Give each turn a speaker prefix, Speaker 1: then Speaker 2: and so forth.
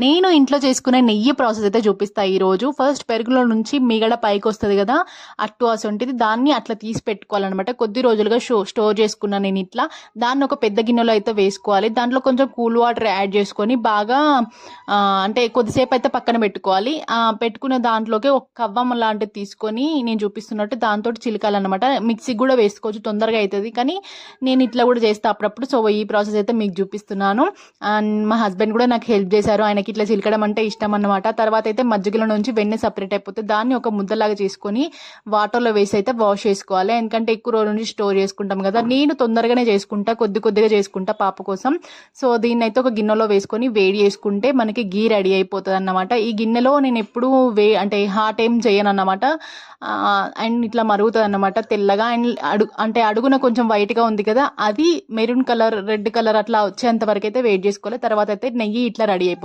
Speaker 1: నేను ఇంట్లో చేసుకునే నెయ్యి ప్రాసెస్ అయితే చూపిస్తా ఈరోజు. ఫస్ట్ పెరుగులో నుంచి మీగడ పైకి వస్తుంది కదా, అట్టు అసొంటిది దాన్ని అట్లా తీసి పెట్టుకోవాలన్నమాట. కొద్ది రోజులుగా స్టోర్ చేసుకున్నాను నేను ఇట్లా. దాన్ని ఒక పెద్ద గిన్నెలో అయితే వేసుకోవాలి. దాంట్లో కొంచెం కూల్ వాటర్ యాడ్ చేసుకొని బాగా అంటే కొద్దిసేపు అయితే పక్కన పెట్టుకోవాలి. పెట్టుకున్న దాంట్లోకి ఒక కవ్వం లాంటిది తీసుకొని నేను చూపిస్తున్నట్టు దాంతో చిలకాలన్నమాట. మిక్సీకి కూడా వేసుకోవచ్చు, తొందరగా అవుతుంది. కానీ నేను ఇట్లా కూడా చేస్తా అప్పుడప్పుడు. సో ఈ ప్రాసెస్ అయితే మీకు చూపిస్తున్నాను. అండ్ మా హస్బెండ్ కూడా నాకు హెల్ప్ చేశారు. ఆయనకి ఇట్లా చిలకడం అంటే ఇష్టం అన్నమాట. తర్వాత అయితే మజ్జిగలో నుంచి వెన్నె సపరేట్ అయిపోతుంది. దాన్ని ఒక ముద్దలాగా చేసుకొని వాటర్లో వేసి అయితే వాష్ చేసుకోవాలి. ఎందుకంటే ఎక్కువ రోజుల నుంచి స్టోర్ చేసుకుంటాం కదా. నేను తొందరగానే చేసుకుంటా, కొద్దిగా చేసుకుంటా పాప కోసం. సో దీన్ని అయితే ఒక గిన్నెలో వేసుకొని వేడి చేసుకుంటే మనకి గీ రెడీ అయిపోతుంది అన్నమాట. ఈ గిన్నెలో నేను ఎప్పుడు అంటే హాట్ ఏం చేయను అన్నమాట. అండ్ ఇట్లా మరుగుతుంది అన్నమాట తెల్లగా. అండ్ అడుగున కొంచెం వైట్గా ఉంది కదా, అది మెరూన్ కలర్, రెడ్ కలర్ అట్లా వచ్చేంత వరకు అయితే వెయిట్ చేసుకోవాలి. తర్వాత అయితే నెయ్యి ఇట్లా రెడీ అయిపోతుంది.